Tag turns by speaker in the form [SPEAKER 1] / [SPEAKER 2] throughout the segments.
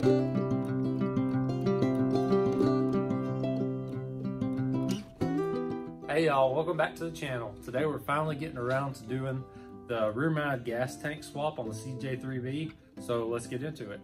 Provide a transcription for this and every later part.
[SPEAKER 1] Hey y'all, welcome back to the channel. Today we're finally getting around to doing the rear mounted gas tank swap on the CJ3B, so let's get into it.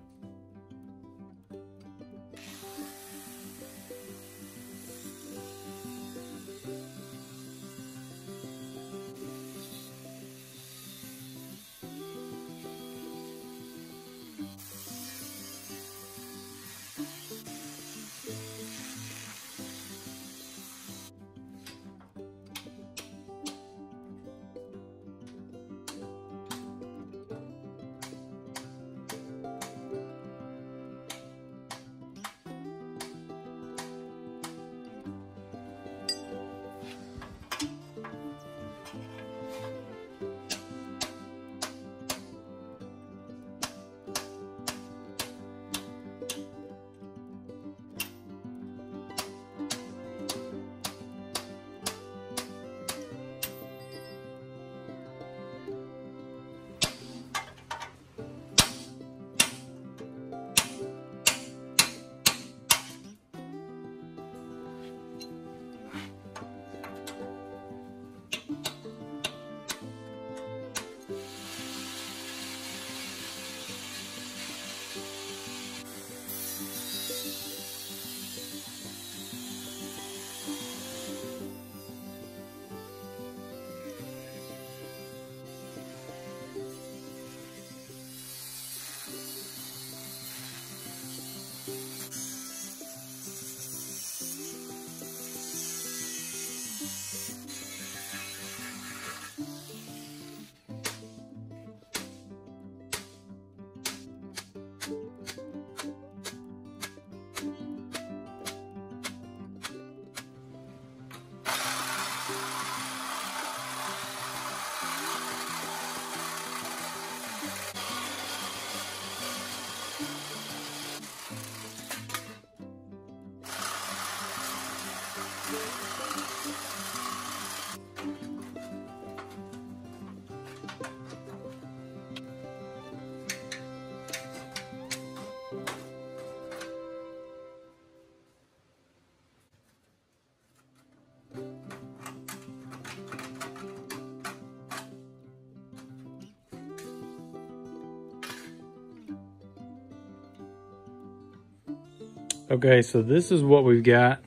[SPEAKER 1] Okay, so this is what we've got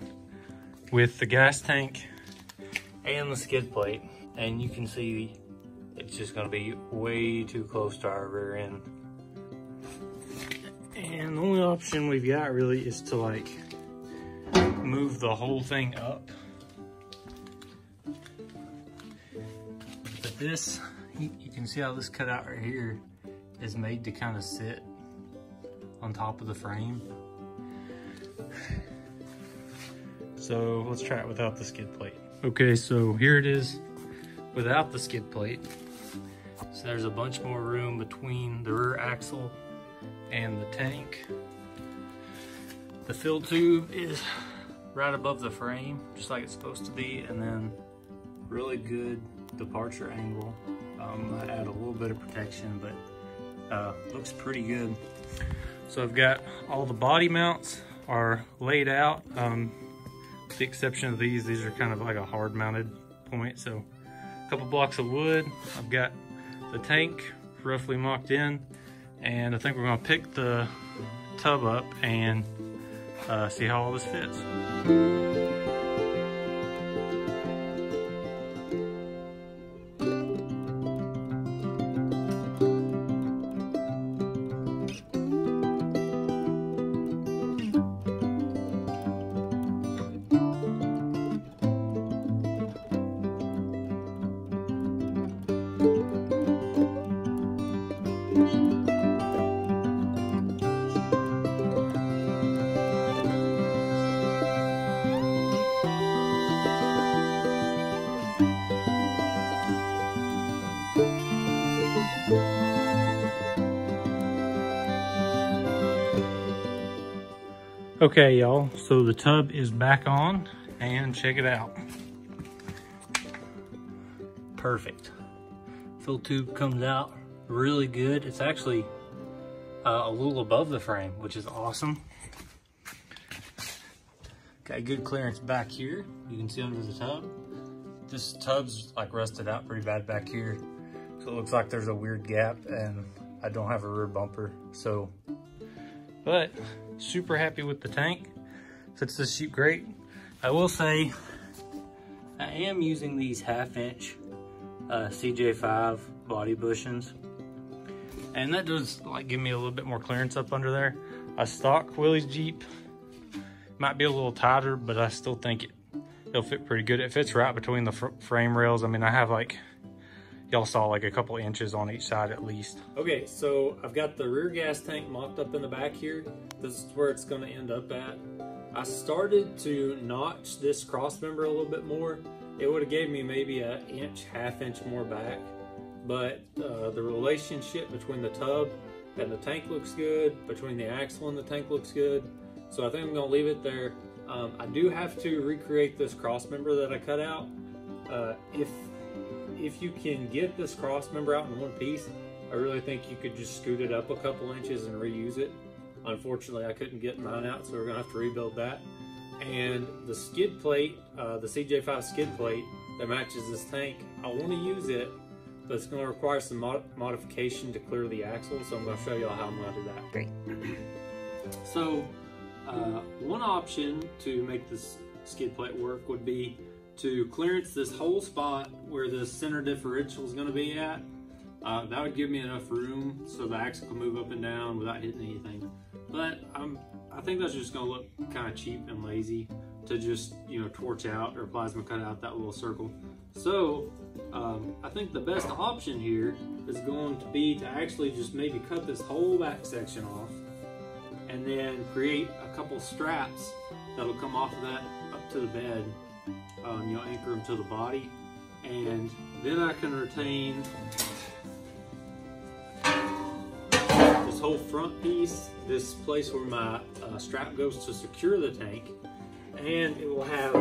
[SPEAKER 1] with the gas tank and the skid plate. And you can see it's just gonna be way too close to our rear end. And the only option we've got really is to like move the whole thing up. But this, you can see how this cutout right here is made to kind of sit on top of the frame. So let's try it without the skid plate. Okay, so here it is without the skid plate. So there's a bunch more room between the rear axle and the tank. The fill tube is right above the frame, just like it's supposed to be, and then really good departure angle. I add a little bit of protection, but looks pretty good. So I've got all the body mounts are laid out. With the exception of these are kind of like a hard mounted point. So a couple blocks of wood. I've got the tank roughly mocked in, and I think we're gonna pick the tub up and see how all this fits. Okay, y'all, so the tub is back on, and check it out. Perfect. Fill tube comes out really good. It's actually a little above the frame, which is awesome. Got good clearance back here. You can see under the tub. This tub's like rusted out pretty bad back here. So it looks like there's a weird gap, and I don't have a rear bumper. So, but super happy with the tank. Fits this Jeep great. I will say, I am using these 1/2" CJ5 body bushings. And that does like give me a little bit more clearance up under there. A stock Willys Jeep might be a little tighter, but I still think it'll fit pretty good. It fits right between the frame rails. I mean, I have like, y'all saw like a couple inches on each side at least. Okay, so I've got the rear gas tank mocked up in the back here. This is where it's gonna end up at. I started to notch this cross member a little bit more. It would have gave me maybe an inch, 1/2 inch more back. But the relationship between the tub and the tank looks good, between the axle and the tank looks good. So I think I'm gonna leave it there. I do have to recreate this cross member that I cut out. If you can get this cross member out in one piece, I really think you could just scoot it up a couple inches and reuse it. Unfortunately, I couldn't get mine out, so we're gonna have to rebuild that. And the skid plate, the CJ5 skid plate that matches this tank, I wanna use it, but it's gonna require some modification to clear the axle, so I'm gonna show y'all how I'm gonna do that.
[SPEAKER 2] Great.
[SPEAKER 1] So, one option to make this skid plate work would be to clearance this whole spot where the center differential is gonna be at. That would give me enough room so the axle can move up and down without hitting anything. But I think that's just gonna look kind of cheap and lazy to just, you know, torch out or plasma cut out that little circle. So I think the best option here is going to be to actually just maybe cut this whole back section off and then create a couple straps that'll come off of that up to the bed, you know, anchor them to the body, and then I can retain this whole front piece, this place where my strap goes to secure the tank, and it will have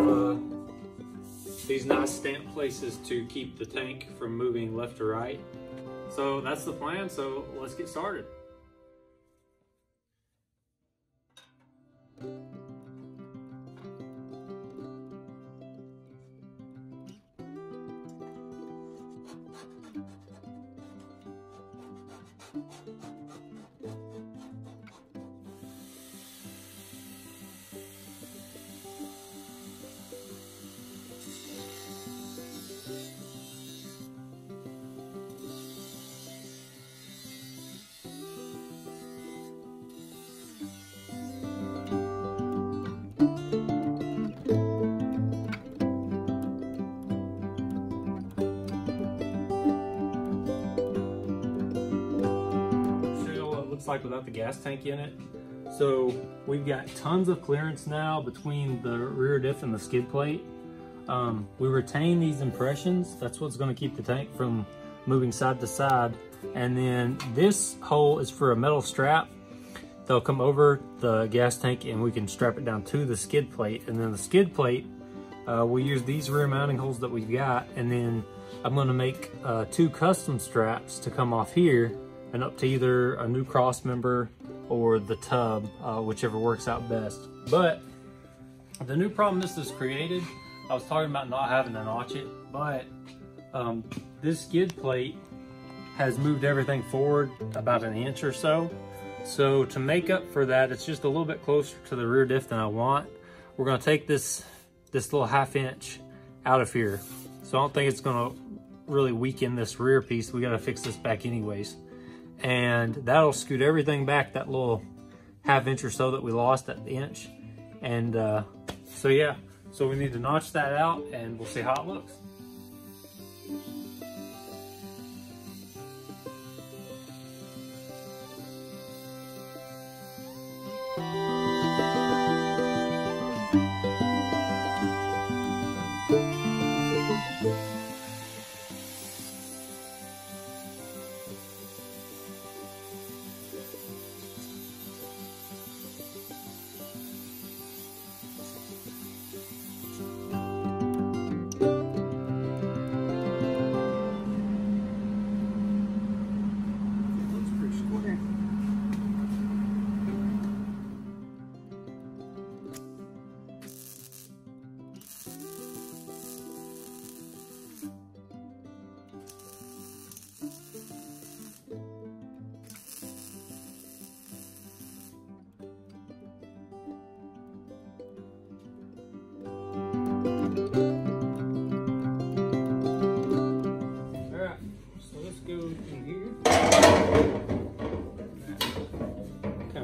[SPEAKER 1] these nice stamp places to keep the tank from moving left or right. So that's the plan, so let's get started. Like without the gas tank in it. So we've got tons of clearance now between the rear diff and the skid plate. We retain these impressions. That's what's going to keep the tank from moving side to side. And then this hole is for a metal strap. They'll come over the gas tank and we can strap it down to the skid plate. And then the skid plate, we use these rear mounting holes that we've got. And then I'm going to make 2 custom straps to come off here and up to either a new cross member or the tub, whichever works out best. But the new problem this has created, I was talking about not having to notch it, but this skid plate has moved everything forward about an inch or so. So to make up for that, it's just a little bit closer to the rear diff than I want. We're gonna take this little 1/2 inch out of here. So I don't think it's gonna really weaken this rear piece. We gotta fix this back anyways. And that'll scoot everything back that little 1/2 inch or so that we lost at the inch. And so yeah, so we need to notch that out and we'll see how it looks.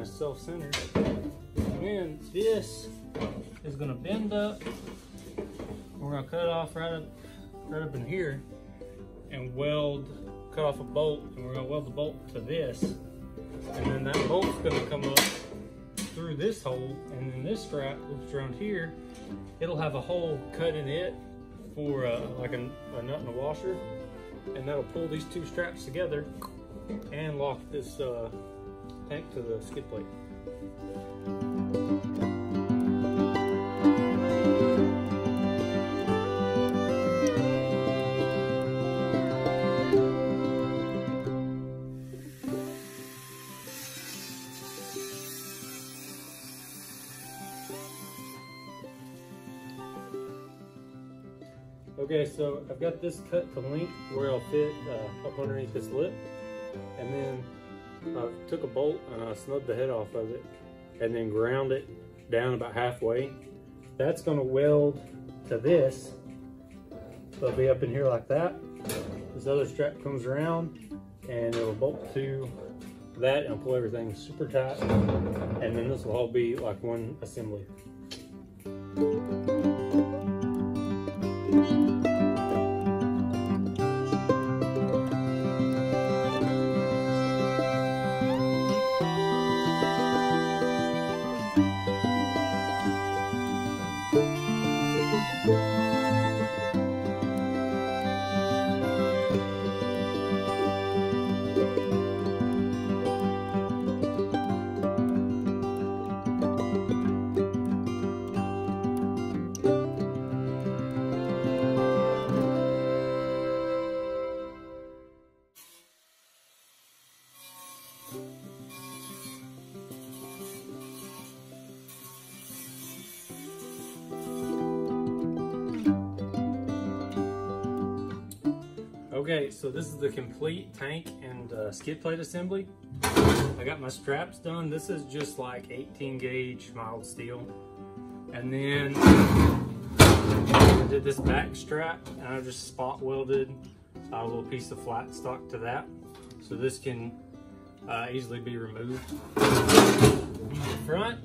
[SPEAKER 1] of self-centered. And then this is gonna bend up. We're gonna cut it off right up in here and cut off a bolt, and we're gonna weld the bolt to this. And then that bolt's gonna come up through this hole, and then this strap loops around here. It'll have a hole cut in it for like a nut and a washer, and that'll pull these two straps together and lock this tank to the skid plate. Okay, so I've got this cut to length where it'll fit up underneath this lip, and then I took a bolt and I snubbed the head off of it and then ground it down about halfway. That's going to weld to this. So it'll be up in here like that. This other strap comes around and it'll bolt to that and pull everything super tight, and then this will all be like one assembly. Okay, so this is the complete tank and skid plate assembly. I got my straps done. This is just like 18 gauge mild steel. And then I did this back strap and I just spot welded a little piece of flat stock to that. So this can easily be removed. On the front,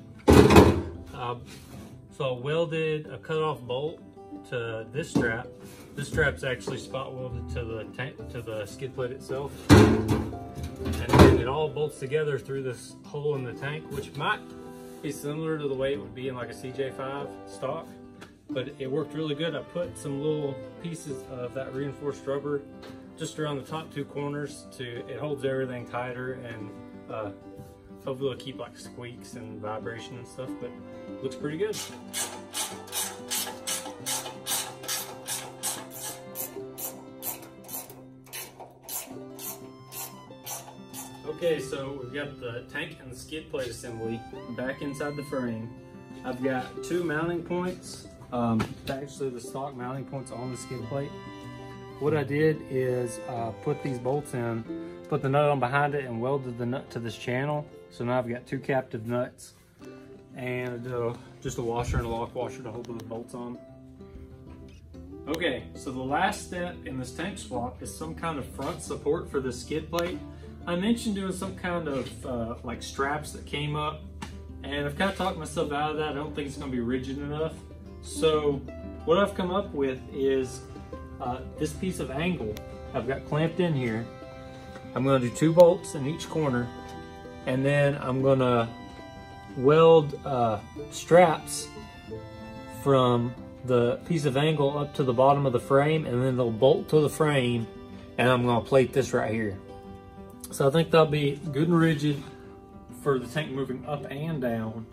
[SPEAKER 1] so I welded a cut-off bolt to this strap. This strap's actually spot welded to the tank, to the skid plate itself, and then it all bolts together through this hole in the tank, which might be similar to the way it would be in like a CJ5 stock, but it worked really good. I put some little pieces of that reinforced rubber just around the top two corners it holds everything tighter, and hopefully it'll keep like squeaks and vibration and stuff, but it looks pretty good. Okay, so we've got the tank and the skid plate assembly back inside the frame. I've got two mounting points, actually the stock mounting points on the skid plate. What I did is put these bolts in, put the nut on behind it, and welded the nut to this channel. So now I've got two captive nuts and just a washer and a lock washer to hold the bolts on. Okay, so the last step in this tank swap is some kind of front support for the skid plate. I mentioned doing some kind of like straps that came up, and I've kind of talked myself out of that. I don't think it's going to be rigid enough. So what I've come up with is this piece of angle I've got clamped in here. I'm going to do 2 bolts in each corner, and then I'm going to weld straps from the piece of angle up to the bottom of the frame, and then they'll bolt to the frame, and I'm going to plate this right here. So I think that'll be good and rigid for the tank moving up and down,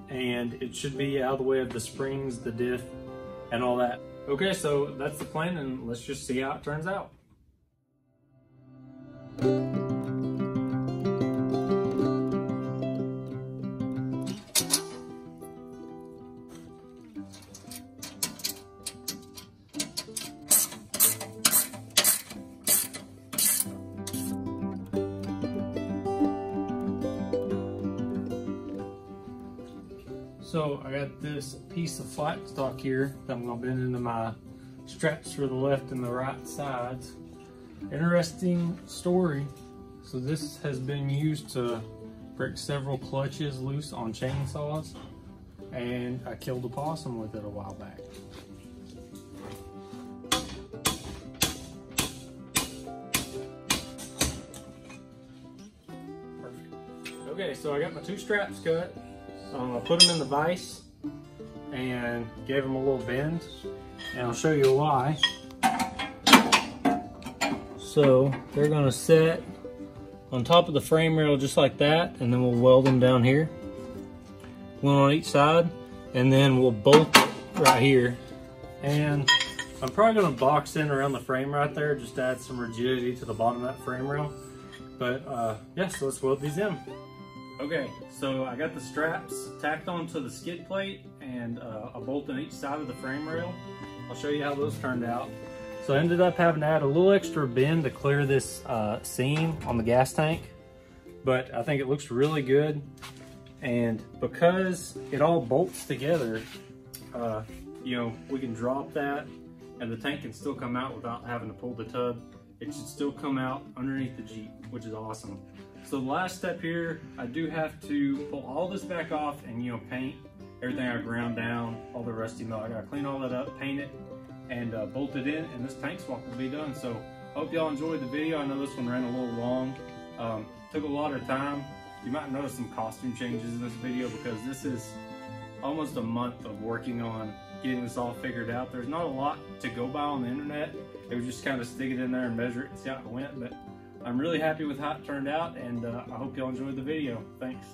[SPEAKER 1] and it should be out of the way of the springs, the diff, and all that. Okay, so that's the plan, and let's just see how it turns out. So I got this piece of flat stock here that I'm going to bend into my straps for the left and the right sides. Interesting story. So this has been used to Break several clutches loose on chainsaws, and I killed a possum with it a while back. Perfect. Okay, so I got my 2 straps cut. I put them in the vise and gave them a little bend, and I'll show you why. So they're gonna set on top of the frame rail just like that, and then we'll weld them down here, one on each side, and then we'll bolt it right here. And I'm probably gonna box in around the frame right there, just to add some rigidity to the bottom of that frame rail. But yeah, so let's weld these in. Okay, so I got the straps tacked onto the skid plate and a bolt on each side of the frame rail. I'll show you how those turned out. So I ended up having to add a little extra bend to clear this seam on the gas tank, but I think it looks really good. And because it all bolts together, you know, we can drop that and the tank can still come out without having to pull the tub. It should still come out underneath the Jeep, which is awesome. So the last step here, I do have to pull all this back off and, you know, paint everything I ground down, all the rusty metal. I gotta clean all that up, paint it, and bolt it in, and this tank swap will be done. So hope y'all enjoyed the video. I know this one ran a little long. Took a lot of time. You might notice some costume changes in this video because this is almost a month of working on getting this all figured out. There's not a lot to go by on the internet. It was just kind of stick it in there and measure it and see how it went. But I'm really happy with how it turned out, and I hope y'all enjoyed the video. Thanks.